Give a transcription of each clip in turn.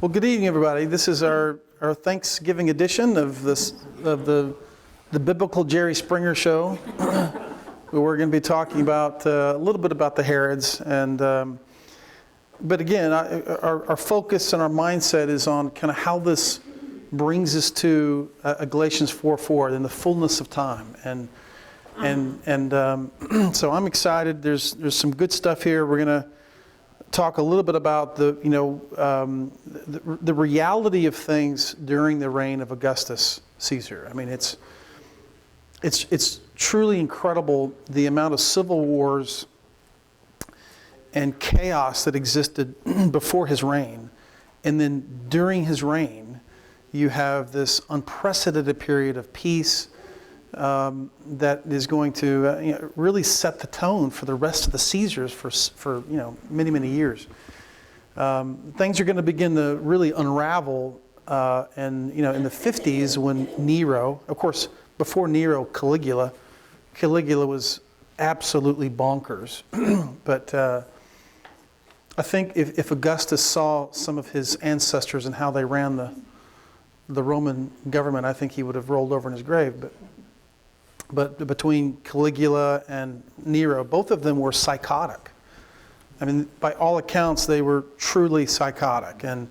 Well, good evening, everybody. This is our Thanksgiving edition of the Biblical Jerry Springer Show. Where we're going to be talking about a little bit about the Herods, but again, our focus and our mindset is on kind of how this brings us to Galatians 4:4 in the fullness of time, so I'm excited. There's some good stuff here. We're going to talk a little bit about the reality of things during the reign of Augustus Caesar. I mean, it's truly incredible the amount of civil wars and chaos that existed before his reign, and then during his reign, you have this unprecedented period of peace that is going to really set the tone for the rest of the Caesars for many years. Things are going to begin to really unravel, and in the 50s when Nero, of course, before Nero, Caligula was absolutely bonkers. But I think if Augustus saw some of his ancestors and how they ran the Roman government, I think he would have rolled over in his grave. But between Caligula and Nero, both of them were psychotic. I mean, by all accounts, they were truly psychotic. And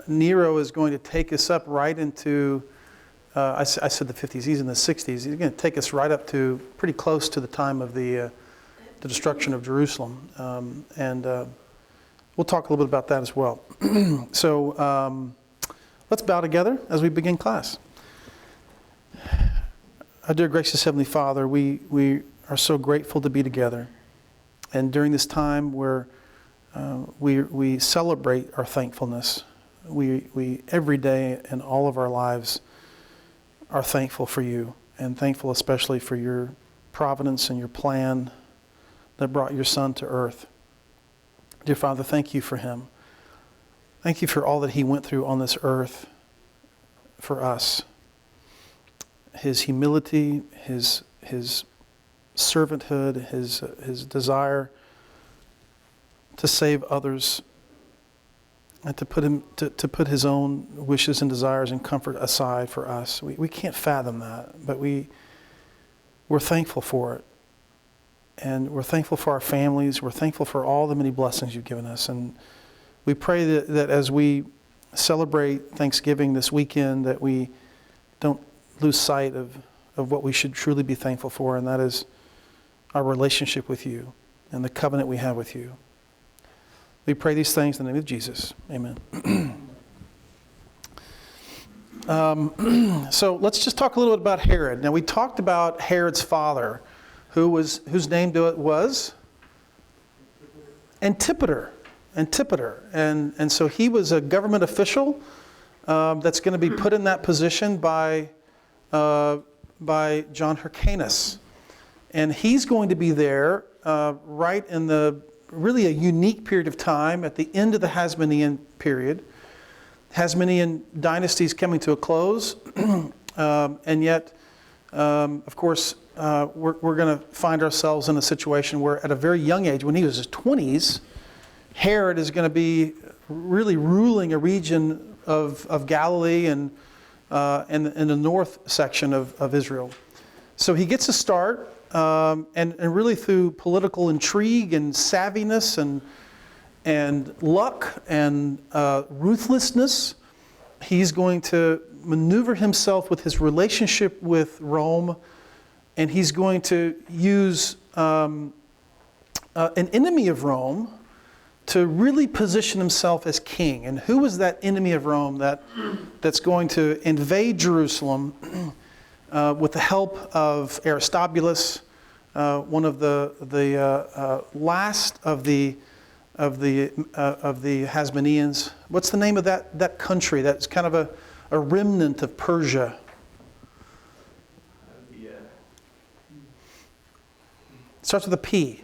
Nero is going to take us up right into, I said the 50s, he's in the 60s. He's going to take us right up to pretty close to the time of the destruction of Jerusalem. We'll talk a little bit about that as well. So let's bow together as we begin class. Our dear gracious Heavenly Father, we are so grateful to be together. And during this time where we celebrate our thankfulness, we every day in all of our lives are thankful for you, and thankful especially for your providence and your plan that brought your Son to earth. Dear Father, thank you for him. Thank you for all that he went through on this earth for us. His humility, his servanthood, his desire to save others, and to put his own wishes and desires and comfort aside for us. We can't fathom that, but we're thankful for it. And we're thankful for our families. We're thankful for all the many blessings you've given us. And we pray that as we celebrate Thanksgiving this weekend, that we don't lose sight of what we should truly be thankful for, and that is our relationship with you and the covenant we have with you. We pray these things in the name of Jesus. Amen. So let's just talk a little bit about Herod. Now, we talked about Herod's father, whose name was Antipater. And so he was a government official that's going to be put in that position by John Hyrcanus. And he's going to be there right in really a unique period of time at the end of the Hasmonean period. Hasmonean dynasty is coming to a close. And yet, of course, we're going to find ourselves in a situation where at a very young age, when he was in his 20s, Herod is going to be really ruling a region of Galilee and in the north section of Israel. So he gets a start, and really through political intrigue and savviness and luck and ruthlessness, he's going to maneuver himself with his relationship with Rome, and he's going to use an enemy of Rome to really position himself as king. And who was that enemy of Rome that's going to invade Jerusalem with the help of Aristobulus, one of the last of the Hasmoneans? What's the name of that country? That's kind of a remnant of Persia. It starts with a P.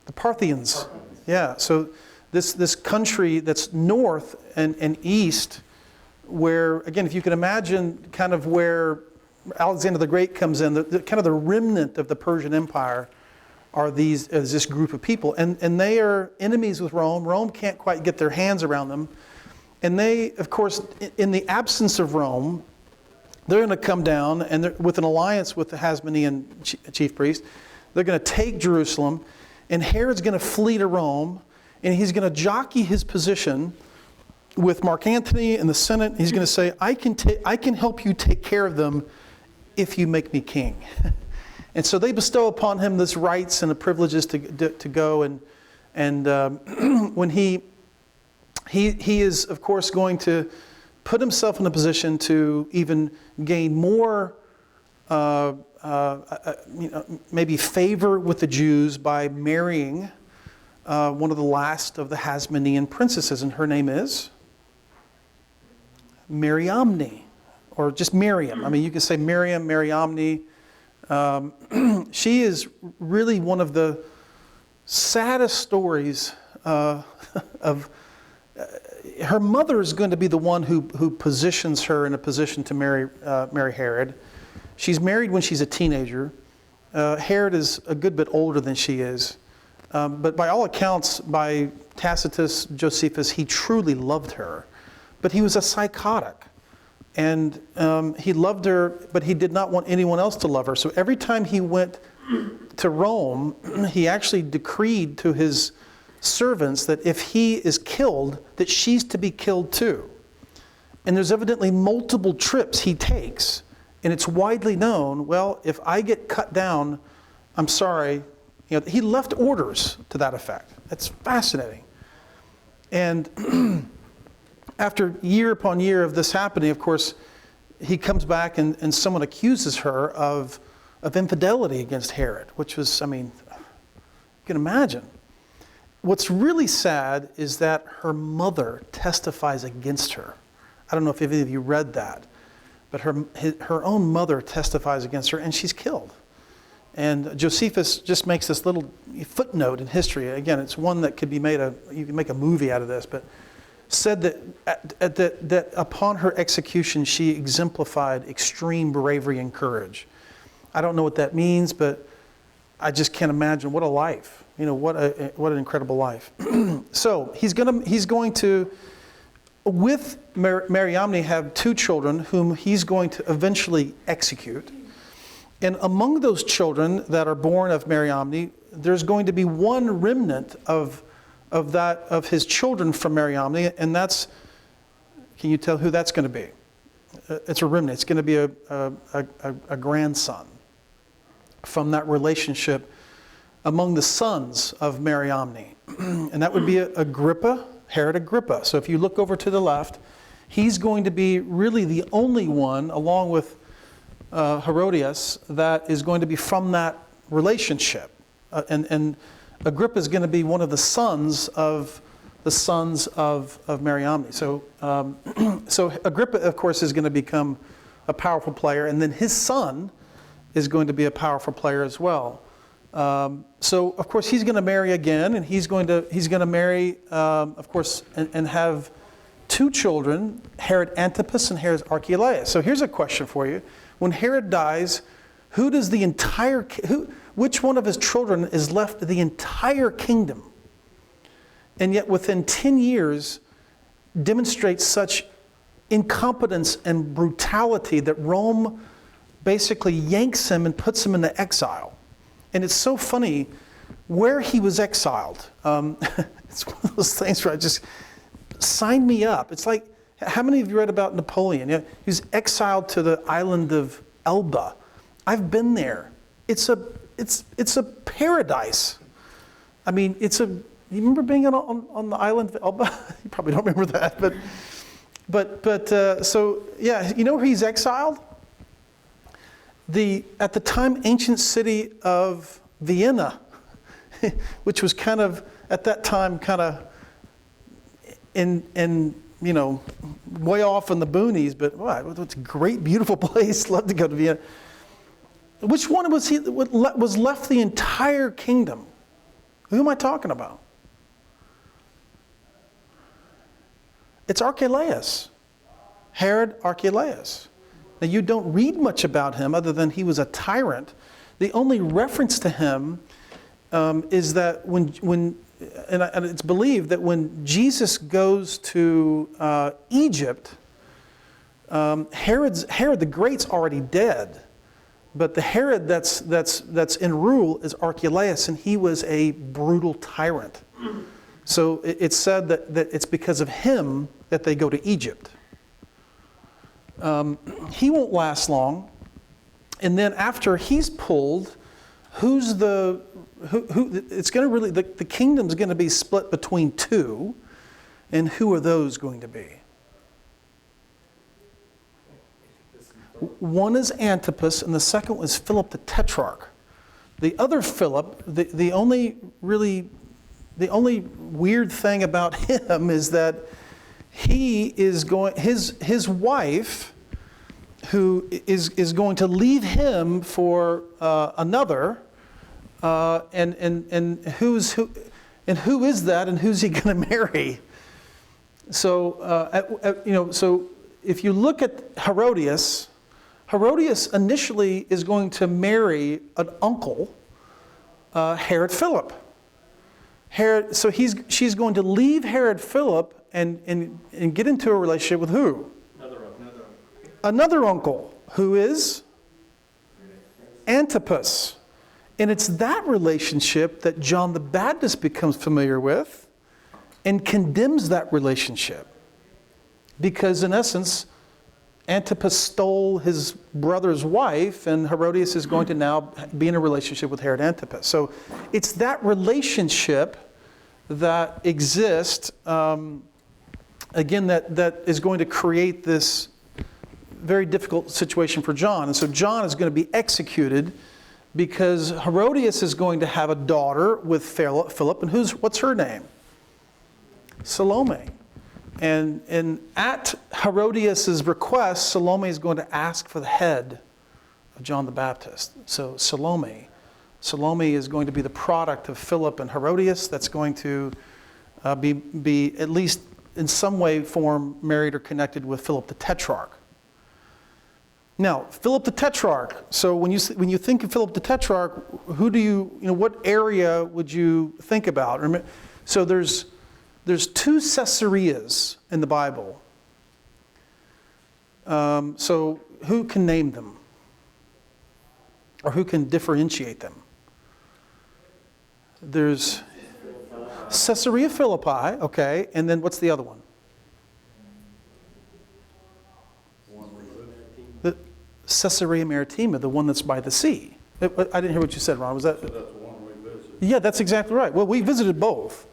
The Parthians. Yeah, so this country that's north and east, where, again, if you can imagine kind of where Alexander the Great comes in, the kind of the remnant of the Persian Empire is this group of people. And they are enemies with Rome. Rome can't quite get their hands around them. And they, of course, in the absence of Rome, they're going to come down and with an alliance with the Hasmonean chief priest, they're going to take Jerusalem, and Herod's going to flee to Rome, and he's going to jockey his position with Mark Antony in the Senate. He's going to say, I can help you take care of them if you make me king. And so they bestow upon him this rights and the privileges to go. And when he is, of course, going to put himself in a position to even gain more, maybe favor with the Jews by marrying one of the last of the Hasmonean princesses, and her name is Mariamne, or just Miriam. I mean, you can say Miriam, Mariamne. She is really one of the saddest stories of. Her mother is going to be the one who positions her in a position to marry Herod. She's married when she's a teenager. Herod is a good bit older than she is. But by all accounts, by Tacitus, Josephus, he truly loved her. But he was a psychotic. And he loved her, but he did not want anyone else to love her. So every time he went to Rome, he actually decreed to his servants that if he is killed, that she's to be killed too. And there's evidently multiple trips he takes. And it's widely known, well, if I get cut down, I'm sorry. You know, he left orders to that effect. That's fascinating. And after year upon year of this happening, of course, he comes back and someone accuses her of infidelity against Herod, which was, I mean, you can imagine. What's really sad is that her mother testifies against her. I don't know if any of you read that, but her own mother testifies against her, and she's killed. And Josephus just makes this little footnote in history. Again, it's one that could be you can make a movie out of this, but said that upon her execution, she exemplified extreme bravery and courage. I don't know what that means, but I just can't imagine. What a life. You know, what an incredible life. So he's going to, with Mariamne, have two children whom he's going to eventually execute. And among those children that are born of Mariamne, there's going to be one remnant of his children from Mariamne, and that's, can you tell who that's going to be? It's a remnant. It's going to be a grandson from that relationship among the sons of Mariamne. And that would be Agrippa, Herod Agrippa. So if you look over to the left, he's going to be really the only one, along with Herodias, that is going to be from that relationship. And Agrippa is going to be one of the sons of Mariamne. So Agrippa, of course, is going to become a powerful player, and then his son is going to be a powerful player as well. So of course he's going to marry again, and he's going to marry, of course, and have two children, Herod Antipas and Herod Archelaus. So here's a question for you: when Herod dies, which one of his children is left the entire kingdom? And yet within 10 years demonstrates such incompetence and brutality that Rome basically yanks him and puts him into exile. And it's so funny where he was exiled. It's one of those things where I just, sign me up. It's like, how many of you read about Napoleon? He was exiled to the island of Elba. I've been there. It's a paradise. I mean, you remember being on the island of Elba? You probably don't remember that, but so yeah, you know where he's exiled? At the time, ancient city of Vienna, which was kind of, at that time, kind of in way off in the boonies, but wow, it's a great, beautiful place. Love to go to Vienna. Which one was left the entire kingdom? Who am I talking about? It's Archelaus, Herod Archelaus. Now, you don't read much about him other than he was a tyrant. The only reference to him is that and it's believed that when Jesus goes to Egypt, Herod the Great's already dead, but the Herod that's in rule is Archelaus, and he was a brutal tyrant. So it's said that it's because of him that they go to Egypt. He won't last long, and then after he's pulled, it's going to really, the kingdom's going to be split between two, and who are those going to be? One is Antipas, and the second was Philip the Tetrarch. The other Philip, the only weird thing about him is that he is going, his wife, who is going to leave him for another. And who is that, and who's he going to marry? So so if you look at Herodias initially is going to marry an uncle, Herod Philip. So she's going to leave Herod Philip and get into a relationship with who? Another uncle, who is Antipas. And it's that relationship that John the Baptist becomes familiar with and condemns that relationship. Because in essence, Antipas stole his brother's wife, and Herodias is going to now be in a relationship with Herod Antipas. So it's that relationship that exists, again, that is going to create this very difficult situation for John. And so John is going to be executed because Herodias is going to have a daughter with Philip, and what's her name? Salome. And at Herodias' request, Salome is going to ask for the head of John the Baptist. So Salome is going to be the product of Philip and Herodias. That's going to be at least in some way, form married or connected with Philip the Tetrarch. Now, Philip the Tetrarch. So when you think of Philip the Tetrarch, what area would you think about? So there's two Caesareas in the Bible. So who can name them? Or who can differentiate them? There's Caesarea Philippi, okay, and then what's the other one? The Caesarea Maritima, the one that's by the sea. I didn't hear what you said, Ron. Was that? So that's the one we visited. Yeah, that's exactly right. Well, we visited both,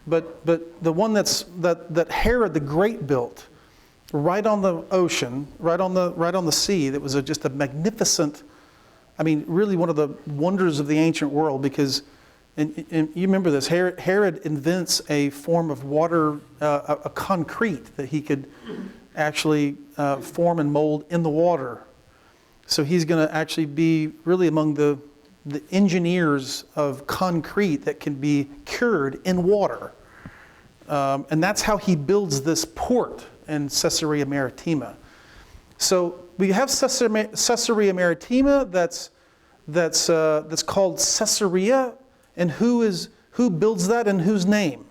but the one that Herod the Great built, right on the ocean, right on the sea, that was just a magnificent. I mean, really one of the wonders of the ancient world, because, and you remember this, Herod invents a form of water, a concrete that he could actually form and mold in the water. So he's going to actually be really among the engineers of concrete that can be cured in water. And that's how he builds this port in Caesarea Maritima. So we have Caesarea Maritima that's called Caesarea, and who builds that in whose name?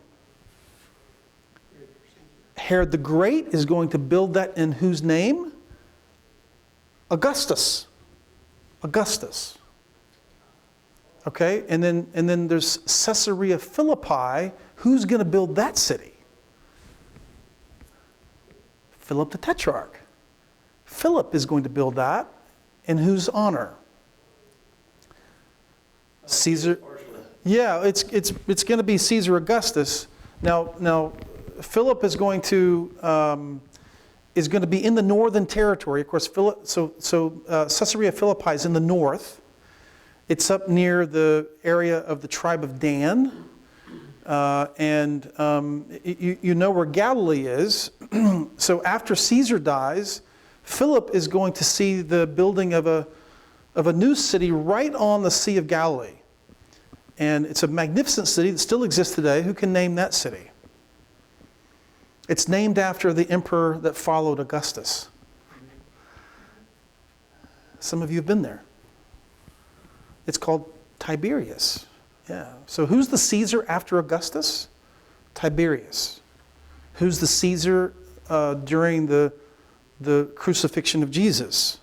Herod the Great is going to build that in whose name? Augustus. Okay, and then there's Caesarea Philippi. Who's going to build that city? Philip the Tetrarch. Philip is going to build that in whose honor? Caesar. Yeah, it's going to be Caesar Augustus. Now Philip is going to be in the northern territory. Of course, Caesarea Philippi is in the north. It's up near the area of the tribe of Dan, and you know where Galilee is. So after Caesar dies, Philip is going to see the building of a new city right on the Sea of Galilee. And it's a magnificent city that still exists today. Who can name that city? It's named after the emperor that followed Augustus. Some of you have been there. It's called Tiberias. Yeah. So who's the Caesar after Augustus? Tiberius. Who's the Caesar during the crucifixion of Jesus?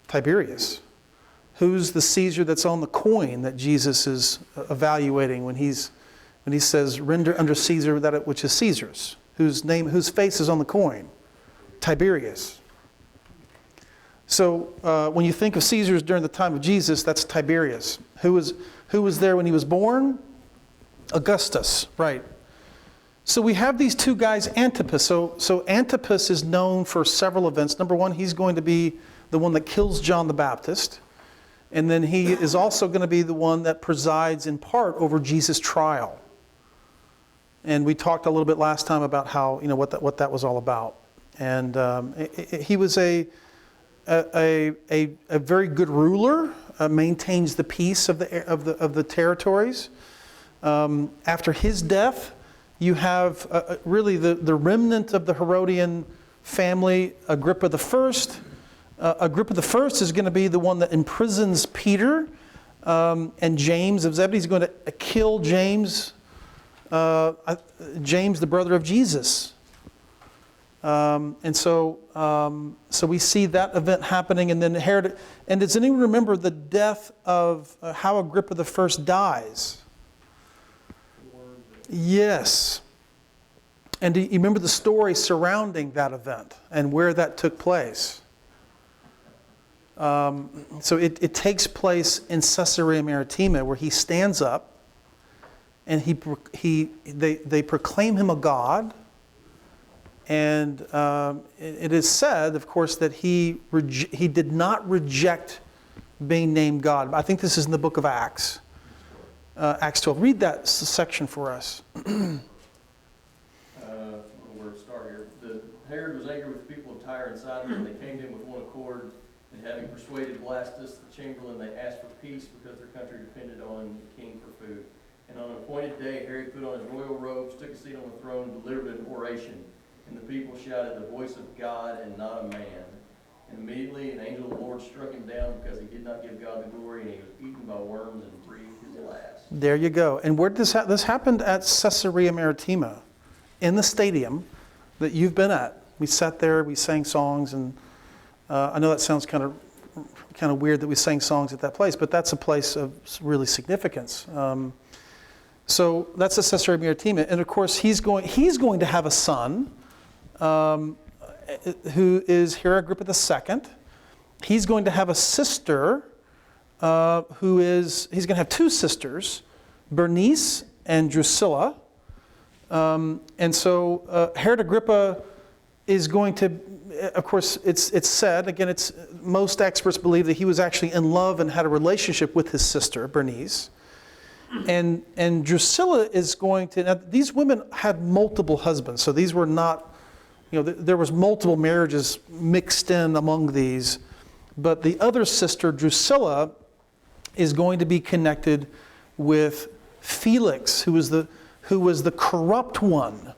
Tiberius. Who's the Caesar that's on the coin that Jesus is evaluating when he says, "Render unto Caesar that which is Caesar's"? Whose face is on the coin? Tiberius. So when you think of Caesars during the time of Jesus, that's Tiberius. Who was there when he was born? Augustus, right. So we have these two guys, Antipas. So Antipas is known for several events. Number one, he's going to be the one that kills John the Baptist. And then he is also going to be the one that presides in part over Jesus' trial. And we talked a little bit last time about how, what that was all about. And he was a very good ruler, maintains the peace of the territories. After his death, you have really the remnant of the Herodian family, Agrippa the First. Agrippa the First is going to be the one that imprisons Peter and James of Zebedee. He's going to kill James, the brother of Jesus. And so we see that event happening, and then Herod. And does anyone remember the death of how Agrippa the First dies? Yes. And do you remember the story surrounding that event and where that took place? So it takes place in Caesarea Maritima, where he stands up and they proclaim him a god. And it is said, of course, that he did not reject being named God. I think this is in the book of Acts, Acts 12. Read that section for us. Where to start here. Herod was angry with the people of Tyre and Sidon, and they came to him with one accord. And having persuaded Blastus, the chamberlain, they asked for peace because their country depended on the king for food. And on an appointed day, Herod put on his royal robes, took a seat on the throne, and delivered an oration. And the people shouted, "The voice of God and not a man." And immediately an angel of the Lord struck him down because he did not give God the glory, and he was eaten by worms and breathed his last. There you go. And where did this happened at Caesarea Maritima, in the stadium that you've been at. We sat there, we sang songs, and I know that sounds kind of weird that we sang songs at that place, but that's a place of really significance. So that's the Caesarea Maritima, and of course he's going to have a son, who is Herod Agrippa II. He's going to have a sister, he's going to have two sisters, Bernice and Drusilla. And so Herod Agrippa is going to, of course, it's said, again, most experts believe that he was actually in love and had a relationship with his sister, Bernice. And Drusilla is going to, now these women had multiple husbands, so these were not, there was multiple marriages mixed in among these. But the other sister, Drusilla, is going to be connected with Felix, who was the corrupt one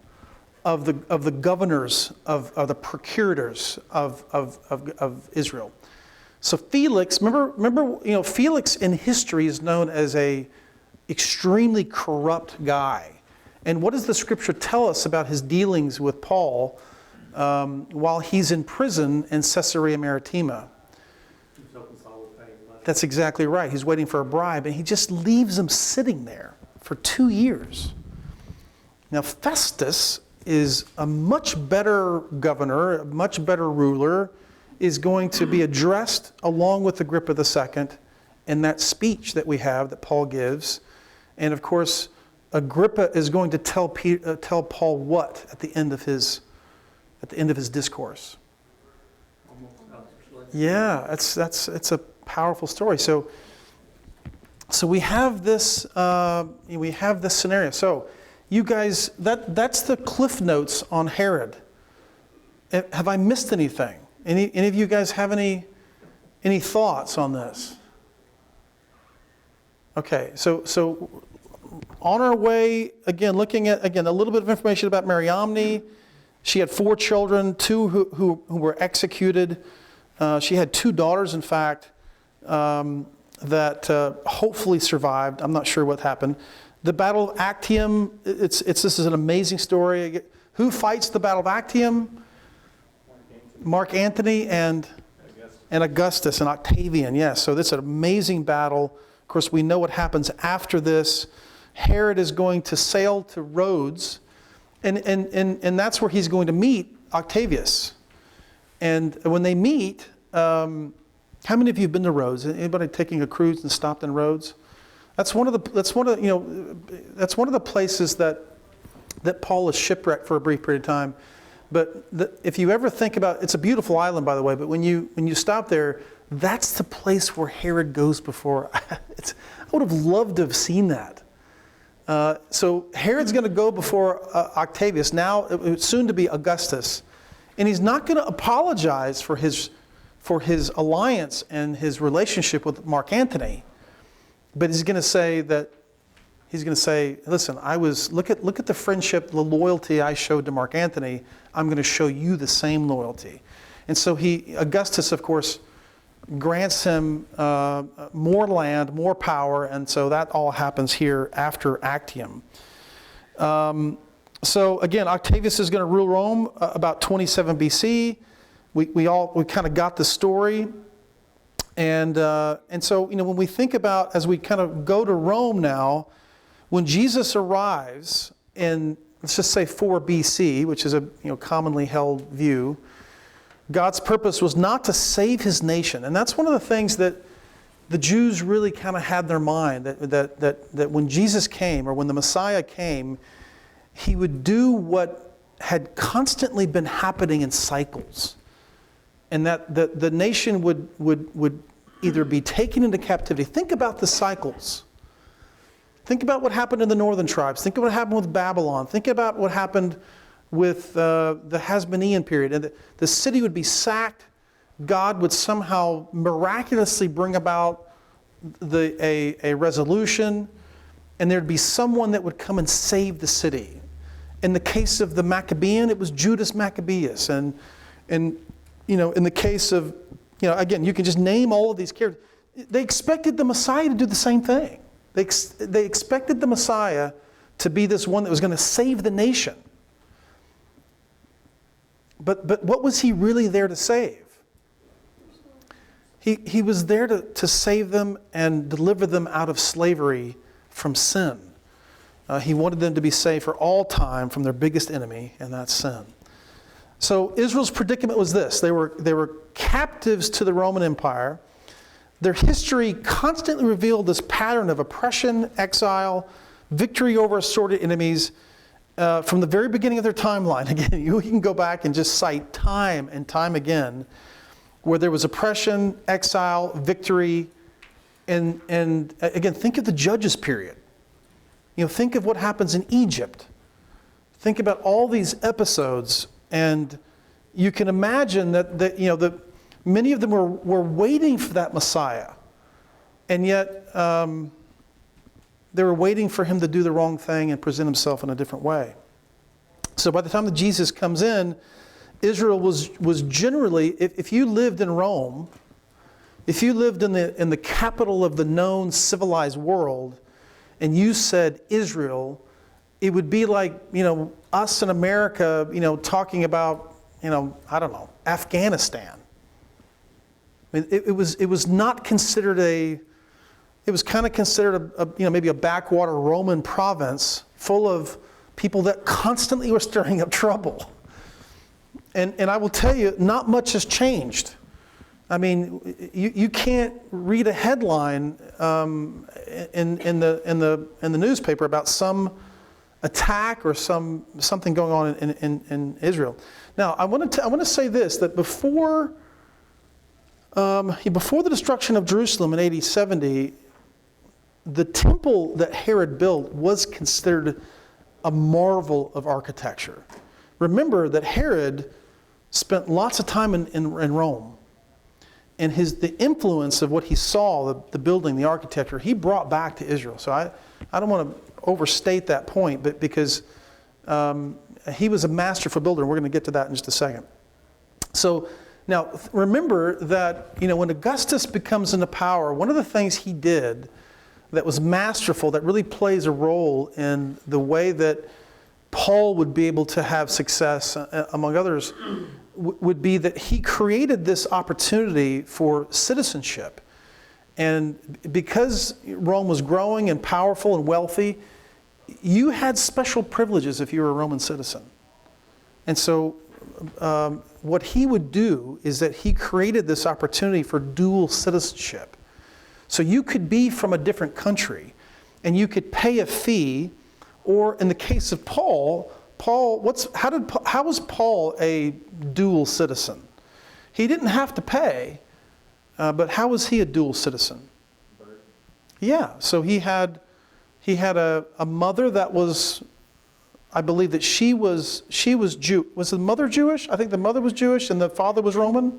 of the governors, of the procurators of Israel. So Felix, remember, Felix in history is known as a extremely corrupt guy. And what does the scripture tell us about his dealings with Paul while he's in prison in Caesarea Maritima? That's exactly right. He's waiting for a bribe, and he just leaves him sitting there for 2 years. Now, Festus is a much better governor, a much better ruler, is going to be addressed along with Agrippa II in that speech that we have that Paul gives. And of course, Agrippa is going to tell Paul what at the end of his discourse. Yeah, it's a powerful story. So we have this scenario. So you guys, that's the cliff notes on Herod. Have I missed anything? Any of you guys have any thoughts on this? Okay, so on our way, again, looking at a little bit of information about Mariamne. She had 4 children, 2 who were executed. She had 2 daughters, in fact. that hopefully survived. I'm not sure what happened. The Battle of Actium, this is an amazing story. Who fights the Battle of Actium? Mark Antony and Augustus and Octavian. Yes, so this is an amazing battle. Of course, we know what happens after this. Herod is going to sail to Rhodes, and that's where he's going to meet Octavius. And when they meet, how many of you have been to Rhodes? Anybody taking a cruise and stopped in Rhodes? That's one of the places that Paul is shipwrecked for a brief period of time. But if you ever think about, it's a beautiful island, by the way, but when you stop there, that's the place where Herod goes before. I would have loved to have seen that. So Herod's going to go before Octavius, now soon to be Augustus, and he's not going to apologize for his alliance and his relationship with Mark Antony, but he's going to say, listen, look at the friendship, the loyalty I showed to Mark Antony. I'm going to show you the same loyalty. And so Augustus, of course, grants him more land, more power, and so that all happens here after Actium. So again, Octavius is going to rule Rome about 27 BC. We kind of got the story, and so when we think about, as we kind of go to Rome now, when Jesus arrives in, let's just say 4 BC, which is a commonly held view, God's purpose was not to save his nation. And that's one of the things that the Jews really kind of had in their mind, that when Jesus came, or when the Messiah came, he would do what had constantly been happening in cycles. And that the nation would either be taken into captivity. Think about the cycles. Think about what happened in the northern tribes. Think of what happened with Babylon. Think about what happened with the Hasmonean period. And the city would be sacked. God would somehow miraculously bring about a resolution, and there'd be someone that would come and save the city. In the case of the Maccabean, it was Judas Maccabeus. And in the case of, again, you can just name all of these characters. They expected the Messiah to do the same thing. They expected the Messiah to be this one that was going to save the nation. But what was he really there to save? He was there to save them and deliver them out of slavery from sin. He wanted them to be saved for all time from their biggest enemy, and that's sin. So Israel's predicament was this. They were captives to the Roman Empire. Their history constantly revealed this pattern of oppression, exile, victory over assorted enemies from the very beginning of their timeline. Again, you can go back and just cite time and time again where there was oppression, exile, victory, and again, think of the Judges period. Think of what happens in Egypt. Think about all these episodes, and you can imagine that many of them were waiting for that Messiah, and yet they were waiting for him to do the wrong thing and present himself in a different way. So by the time that Jesus comes in, Israel was generally, if you lived in Rome, if you lived in the capital of the known civilized world, and you said Israel, it would be like us in America, talking about I don't know, Afghanistan. I mean, it was not considered it was kind of considered maybe a backwater Roman province full of people that constantly were stirring up trouble. And I will tell you, not much has changed. I mean, you can't read a headline in the newspaper about some attack or something going on in Israel. Now, I want to say this, that before the destruction of Jerusalem in AD 70, the temple that Herod built was considered a marvel of architecture. Remember that Herod spent lots of time in Rome. And the influence of what he saw, the building, the architecture, he brought back to Israel. So I don't want to overstate that point, but because he was a masterful builder, and we're going to get to that in just a second. So Now, remember that, when Augustus becomes into power, one of the things he did that was masterful, that really plays a role in the way that Paul would be able to have success, among others, would be that he created this opportunity for citizenship. And because Rome was growing and powerful and wealthy, you had special privileges if you were a Roman citizen. And so what he would do is that he created this opportunity for dual citizenship. So you could be from a different country, and you could pay a fee, or in the case of Paul, how was Paul a dual citizen? He didn't have to pay, but how was he a dual citizen? Yeah, so he had a mother that was, I believe that she was Jew. Was the mother Jewish? I think the mother was Jewish and the father was Roman.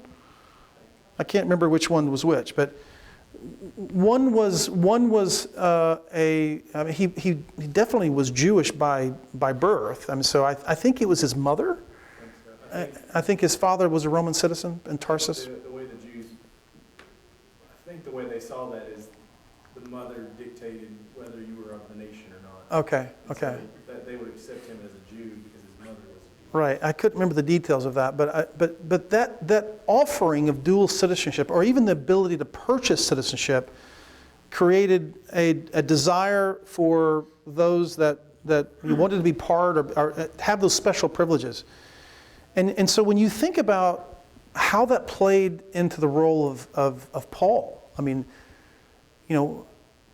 I can't remember which one was which, but one was he definitely was Jewish by birth. I mean, so I think it was his mother. I think his father was a Roman citizen in Tarsus. The way the Jews, I think the way they saw that is the mother dictated whether you were of the nation or not. Okay. So that they would accept him as a Jew because his mother was a Jew. Right. I couldn't remember the details of that, but that offering of dual citizenship, or even the ability to purchase citizenship, created a desire for those that wanted to be part or have those special privileges. And so when you think about how that played into the role of Paul, I mean,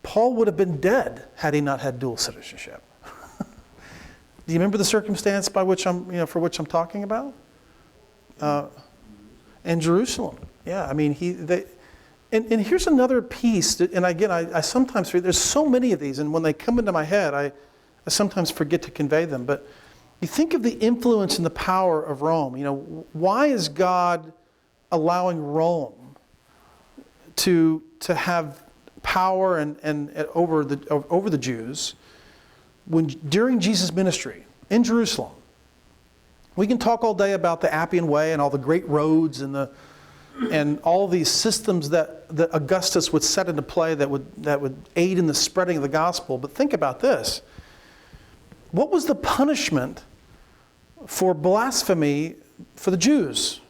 Paul would have been dead had he not had dual citizenship. Do you remember the circumstance for which I'm talking about? In Jerusalem. Yeah, I mean, and here's another piece, and again, I sometimes forget, there's so many of these, and when they come into my head, I sometimes forget to convey them, but you think of the influence and the power of Rome. Why is God allowing Rome to have power and over the Jews when during Jesus' ministry in Jerusalem? We can talk all day about the Appian Way and all the great roads and all these systems that Augustus would set into play that would aid in the spreading of the gospel. But think about this. What was the punishment for blasphemy for the Jews?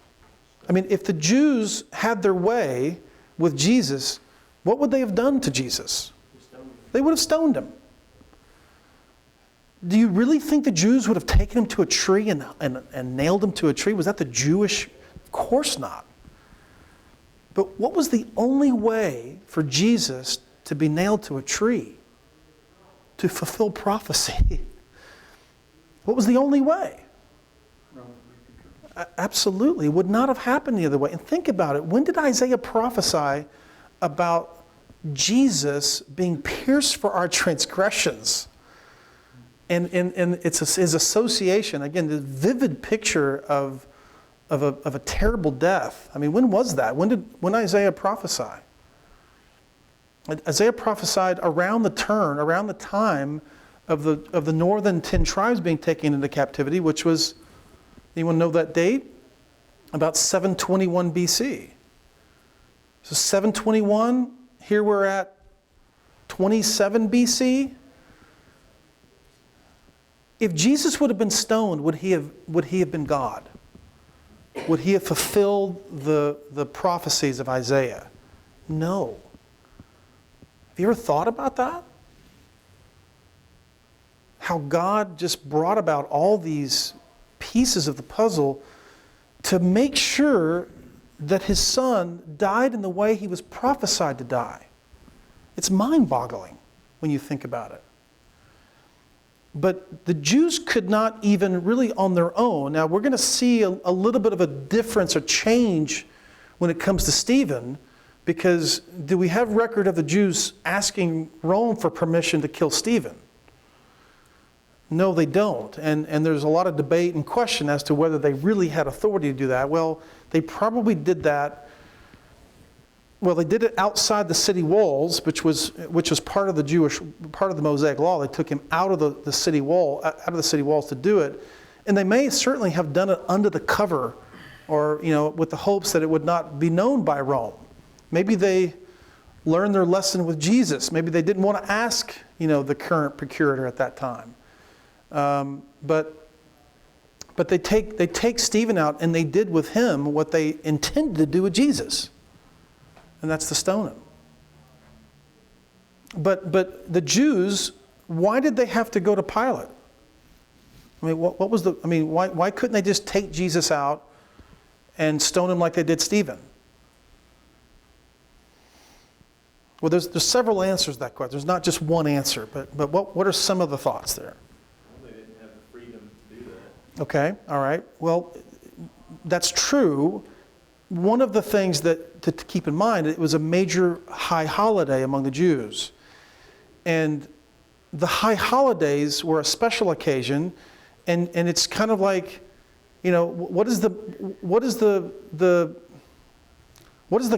I mean, if the Jews had their way with Jesus, what would they have done to Jesus? They would have stoned him. Do you really think the Jews would have taken him to a tree and nailed him to a tree? Was that the Jewish? Of course not. But what was the only way for Jesus to be nailed to a tree? To fulfill prophecy. What was the only way? Absolutely. It would not have happened the other way. And think about it. When did Isaiah prophesy about Jesus being pierced for our transgressions? And it's his association, again, the vivid picture of a terrible death. I mean, when was that? When Isaiah prophesied? Isaiah prophesied around the time of the northern 10 tribes being taken into captivity, which was, anyone know that date? About 721 BC. So 721, here we're at 27 BC. If Jesus would have been stoned, would he have been God? Would he have fulfilled the prophecies of Isaiah? No. Have you ever thought about that? How God just brought about all these pieces of the puzzle to make sure that his son died in the way he was prophesied to die. It's mind-boggling when you think about it. But the Jews could not even really on their own. Now we're going to see a little bit of a difference or change when it comes to Stephen, because do we have record of the Jews asking Rome for permission to kill Stephen? No, they don't. And there's a lot of debate and question as to whether they really had authority to do that. Well, they probably did that. Well, they did it outside the city walls, which was part of the Mosaic law. They took him out of the city walls to do it, and they may certainly have done it under the cover or, with the hopes that it would not be known by Rome. Maybe they learned their lesson with Jesus. Maybe they didn't want to ask, the current procurator at that time. But they take Stephen out, and they did with him what they intended to do with Jesus, and that's to stone him. But the Jews, why did they have to go to Pilate? I mean, why couldn't they just take Jesus out and stone him like they did Stephen? Well, there's several answers to that question. There's not just one answer, but what are some of the thoughts there? Well, they didn't have the freedom to do that. Okay, all right. Well, that's true. One of the things that to keep in mind, it was a major high holiday among the Jews. And the high holidays were a special occasion, and it's kind of like, what does the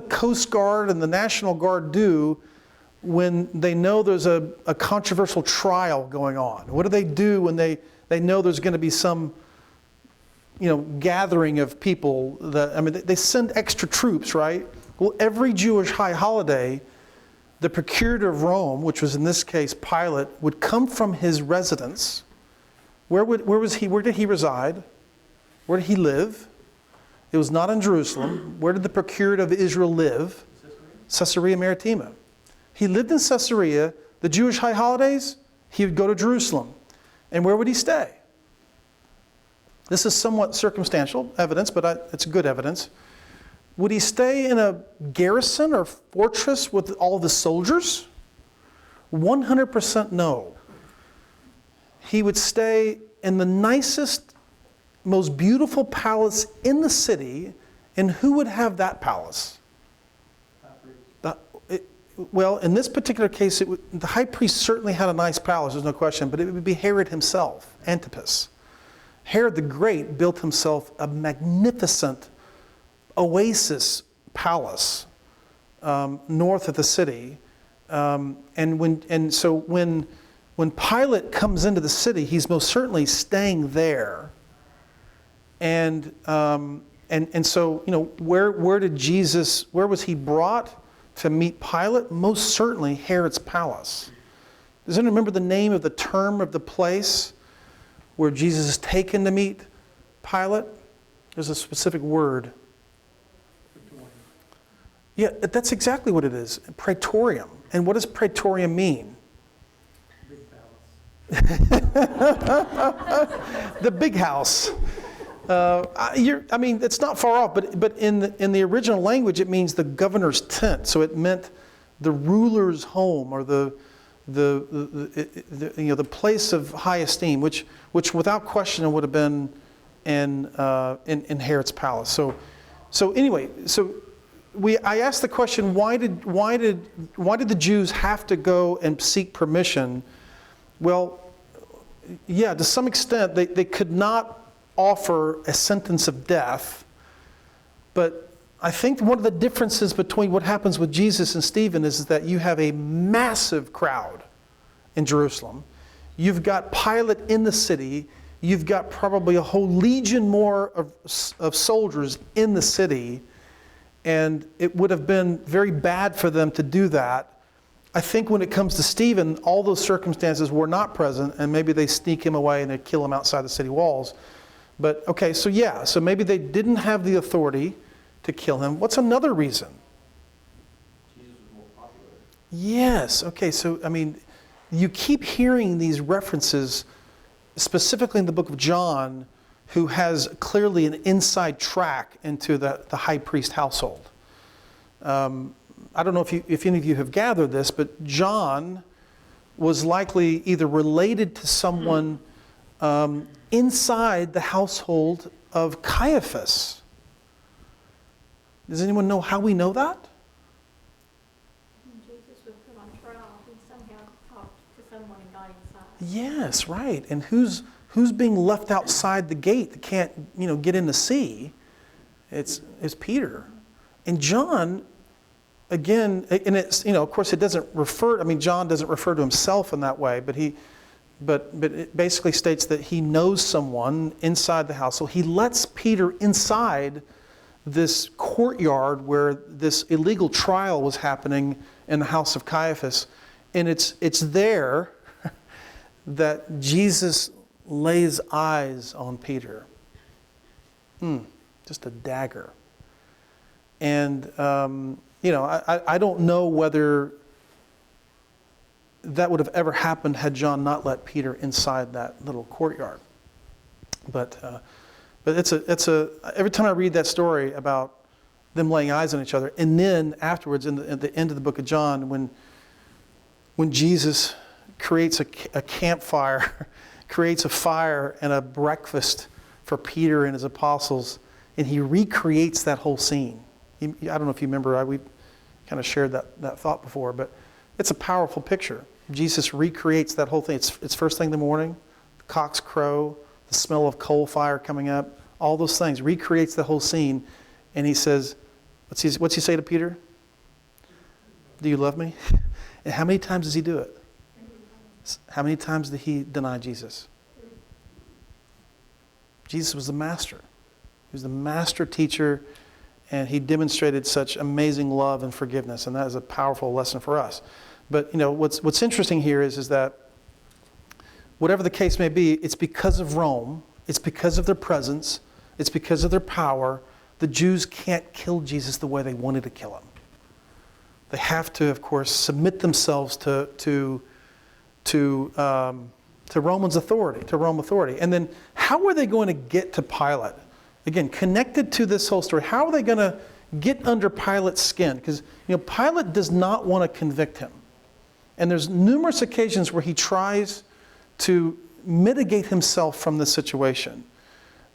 Coast Guard and the National Guard do when they know there's a controversial trial going on? What do they do when they know there's going to be some gathering of people? They send extra troops, right? Well, every Jewish high holiday, the procurator of Rome, which was in this case Pilate, would come from his residence. Where did he reside? Where did he live? It was not in Jerusalem. Where did the procurator of Israel live? Caesarea Maritima. He lived in Caesarea. The Jewish high holidays, he would go to Jerusalem. And where would he stay? This is somewhat circumstantial evidence, but it's good evidence. Would he stay in a garrison or fortress with all the soldiers? 100% no. He would stay in the nicest, most beautiful palace in the city, and who would have that palace? Well, in this particular case, the high priest certainly had a nice palace, there's no question, but it would be Herod himself, Antipas. Herod the Great built himself a magnificent oasis palace north of the city. So when Pilate comes into the city, he's most certainly staying there. And so, where was he brought to meet Pilate? Most certainly Herod's palace. Does anyone remember the name of the term of the place where Jesus is taken to meet Pilate? There's a specific word. Yeah, that's exactly what it is. Praetorium. And what does praetorium mean? Big palace. The big house. It's not far off, but in the original language, it means the governor's tent. So it meant the ruler's home, or the place of high esteem, which without question would have been in Herod's palace. So anyway, I asked the question: why did the Jews have to go and seek permission? Well, yeah, to some extent they could not offer a sentence of death, but I think one of the differences between what happens with Jesus and Stephen is that you have a massive crowd in Jerusalem. You've got Pilate in the city. You've got probably a whole legion more of soldiers in the city, and it would have been very bad for them to do that. I think when it comes to Stephen, all those circumstances were not present, and maybe they sneak him away and they kill him outside the city walls. But okay, so maybe they didn't have the authority to kill him. What's another reason? Jesus was more popular. Yes, okay, so you keep hearing these references, specifically in the book of John, who has clearly an inside track into the high priest household. I don't know if any of you have gathered this, but John was likely either related to someone inside the household of Caiaphas. Does anyone know how we know that? When Jesus was put on trial, he somehow talked to someone and got inside. Yes, right. And who's being left outside the gate that can't, get in to see? It's Peter. And John, again, and it's, of course it doesn't refer, John doesn't refer to himself in that way, but it basically states that he knows someone inside the household. He lets Peter inside this courtyard where this illegal trial was happening in the house of Caiaphas. And it's there that Jesus lays eyes on Peter. Just a dagger. And, I don't know whether that would have ever happened had John not let Peter inside that little courtyard. But it's every time I read that story about them laying eyes on each other, and then afterwards, at the end of the book of John, when Jesus creates a campfire, creates a fire and a breakfast for Peter and his apostles, and he recreates that whole scene. I don't know if you remember, we kind of shared that thought before, but it's a powerful picture. Jesus recreates that whole thing. It's first thing in the morning, the cocks crow, the smell of coal fire coming up, all those things. Recreates the whole scene, and he says, what's he say to Peter? Do you love me? And how many times does he do it? How many times did he deny Jesus? Jesus was the master. He was the master teacher, and he demonstrated such amazing love and forgiveness, and that is a powerful lesson for us. But what's interesting here is that whatever the case may be, it's because of Rome, it's because of their presence, it's because of their power. The Jews can't kill Jesus the way they wanted to kill him. They have to, of course, submit themselves to Roman authority. And then how are they going to get to Pilate? Again, connected to this whole story, how are they going to get under Pilate's skin? Because Pilate does not want to convict him. And there's numerous occasions where he tries to mitigate himself from the situation.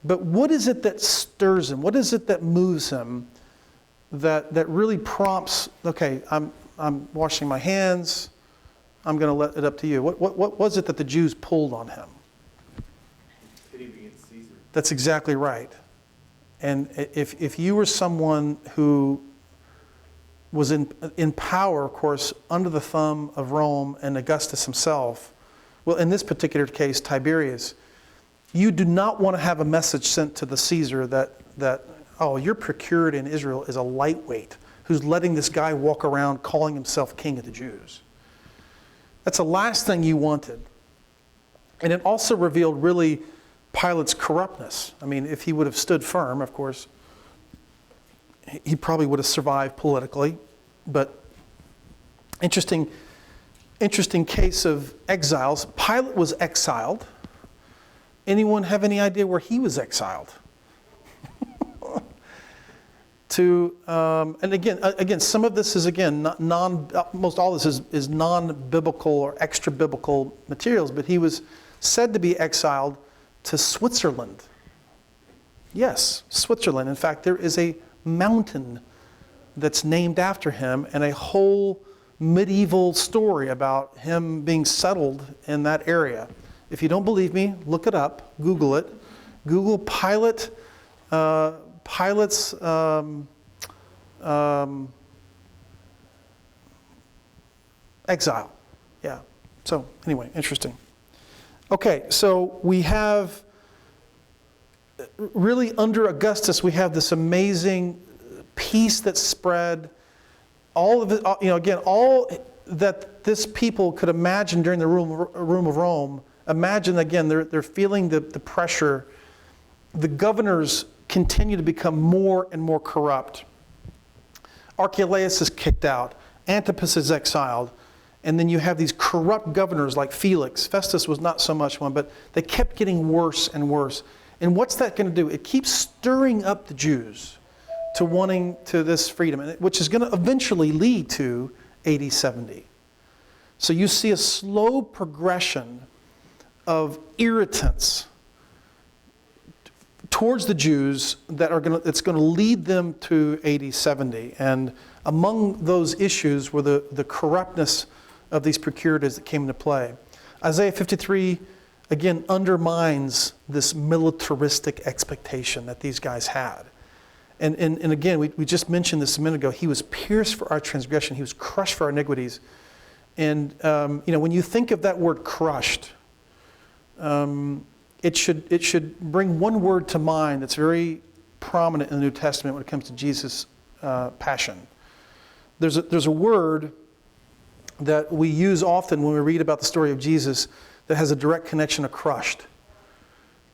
But what is it that stirs him? What is it that moves him that really prompts, okay, I'm washing my hands, I'm going to let it up to you. What was it that the Jews pulled on him? Pitting against Caesar. That's exactly right. And if you were someone who was in power, of course, under the thumb of Rome and Augustus himself, well, in this particular case, Tiberius, you do not want to have a message sent to the Caesar that you're procured in Israel as a lightweight who's letting this guy walk around calling himself king of the Jews. That's the last thing you wanted. And it also revealed really Pilate's corruptness. I mean, if he would have stood firm, of course, he probably would have survived politically. But interesting case of exiles. Pilate was exiled. Anyone have any idea where he was exiled? And again, some of this is most all this is non-biblical or extra-biblical materials, but he was said to be exiled to Switzerland. Yes, Switzerland. In fact, there is a mountain that's named after him and a whole medieval story about him being settled in that area. If you don't believe me, look it up, Google it. Google Pilate's exile. Yeah. So anyway, interesting. Okay, so we have really under Augustus, we have this amazing peace that spread. All of it, again, all that this people could imagine during the room of Rome. Imagine again, they're feeling the pressure. The governors continue to become more and more corrupt. Archelaus is kicked out. Antipas is exiled. And then you have these corrupt governors like Felix. Festus was not so much one, but they kept getting worse and worse. And what's that going to do? It keeps stirring up the Jews to wanting to this freedom, which is going to eventually lead to AD 70. So you see a slow progression of irritants towards the Jews that's going to lead them to AD 70. And among those issues were the corruptness of these procurators that came into play. Isaiah 53, again, undermines this militaristic expectation that these guys had. And again, we just mentioned this a minute ago. He was pierced for our transgression. He was crushed for our iniquities. And, when you think of that word crushed, it should bring one word to mind that's very prominent in the New Testament when it comes to Jesus' passion. There's a word that we use often when we read about the story of Jesus that has a direct connection to crushed.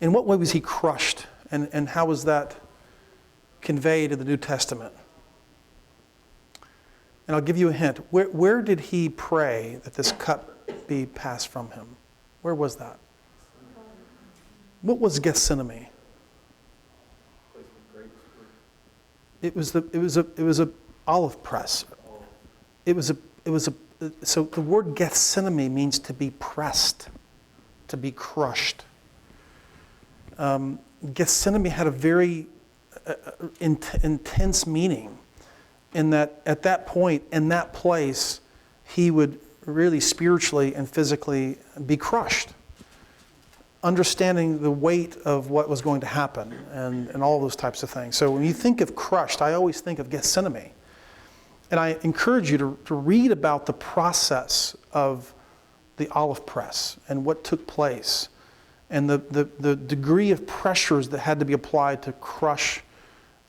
In what way was he crushed? And how was that conveyed in the New Testament? And I'll give you a hint. Where did he pray that this cup be passed from him? Where was that? What was Gethsemane? It was a olive press. So the word Gethsemane means to be pressed, to be crushed. Gethsemane had a very intense meaning in that at that point, in that place, he would really spiritually and physically be crushed, understanding the weight of what was going to happen and all those types of things. So when you think of crushed, I always think of Gethsemane. And I encourage you to read about the process of the olive press and what took place and the degree of pressures that had to be applied to crush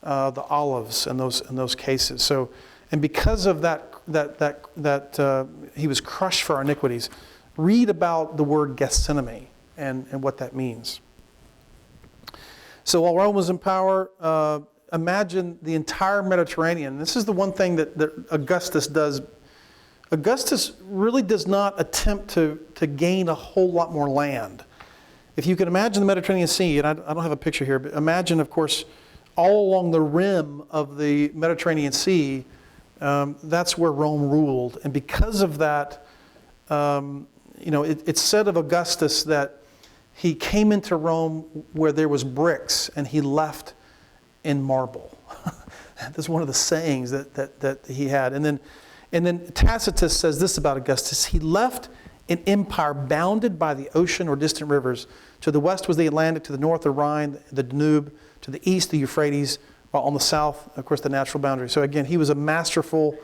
the olives in those cases. So, and because of that he was crushed for our iniquities, read about the word Gethsemane and what that means. So while Rome was in power, imagine the entire Mediterranean. This is the one thing that Augustus does. Augustus really does not attempt to gain a whole lot more land. If you can imagine the Mediterranean Sea, and I don't have a picture here, but imagine, of course, all along the rim of the Mediterranean Sea, that's where Rome ruled. And because of that, it's said of Augustus that he came into Rome where there was bricks and he left in marble. That's one of the sayings that he had. And then Tacitus says this about Augustus: he left an empire bounded by the ocean or distant rivers. To the west was the Atlantic, to the north the Rhine, the Danube, to the east the Euphrates, while on the south, of course, the natural boundary. So again, he was a masterful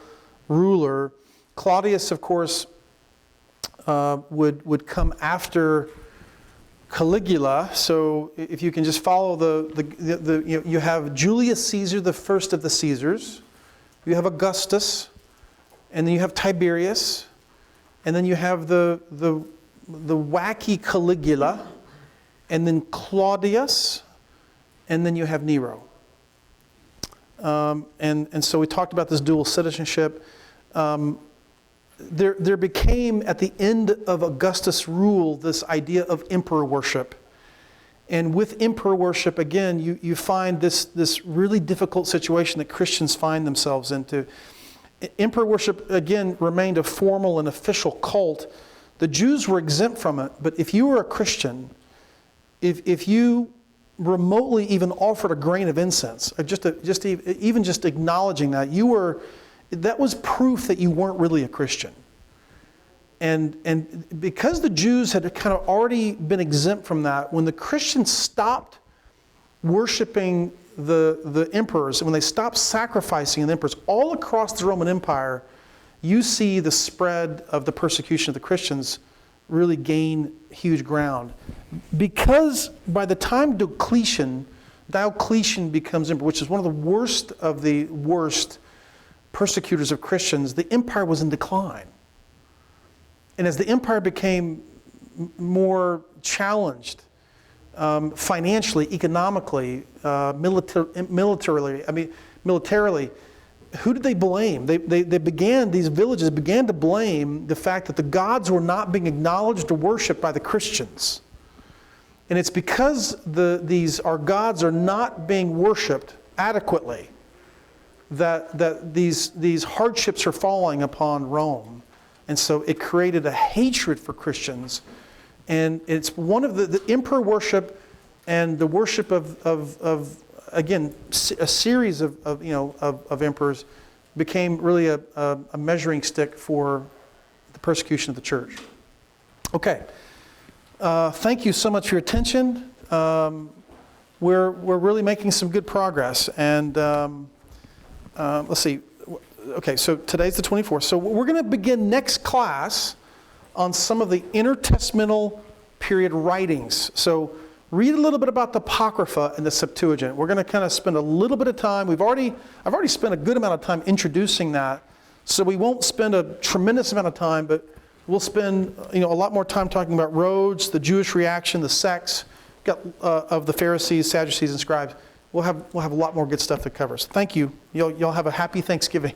ruler. Claudius, of course, would come after Caligula. So if you can just follow you have Julius Caesar, the first of the Caesars. You have Augustus, and then you have Tiberius, and then you have the wacky Caligula, and then Claudius, and then you have Nero. And so we talked about this dual citizenship. There became, at the end of Augustus' rule, this idea of emperor worship. And with emperor worship, again, you find this really difficult situation that Christians find themselves into. Emperor worship, again, remained a formal and official cult. The Jews were exempt from it, but if you were a Christian, if you remotely even offered a grain of incense, even just acknowledging that, that was proof that you weren't really a Christian. And because the Jews had kind of already been exempt from that, when the Christians stopped worshiping the emperors, and when they stopped sacrificing the emperors all across the Roman Empire, you see the spread of the persecution of the Christians really gain huge ground. Because by the time Diocletian becomes emperor, which is one of the worst persecutors of Christians, the empire was in decline. And as the empire became more challenged, financially, economically, militarily, who did they blame? These villages began to blame the fact that the gods were not being acknowledged or worshipped by the Christians. And it's because our gods are not being worshipped adequately that these hardships are falling upon Rome. And so it created a hatred for Christians. And it's one of the emperor worship and the worship of again, a series of emperors became really a measuring stick for the persecution of the church. Okay. Thank you so much for your attention. We're really making some good progress. And let's see. Okay, so today's the 24th. So we're going to begin next class on some of the intertestamental period writings. So read a little bit about the Apocrypha and the Septuagint. We're going to kind of spend a little bit of time. I've already spent a good amount of time introducing that, so we won't spend a tremendous amount of time, but we'll spend a lot more time talking about Rhodes, the Jewish reaction, the sects of the Pharisees, Sadducees, and scribes. We'll have a lot more good stuff to cover. So thank you. Y'all have a happy Thanksgiving.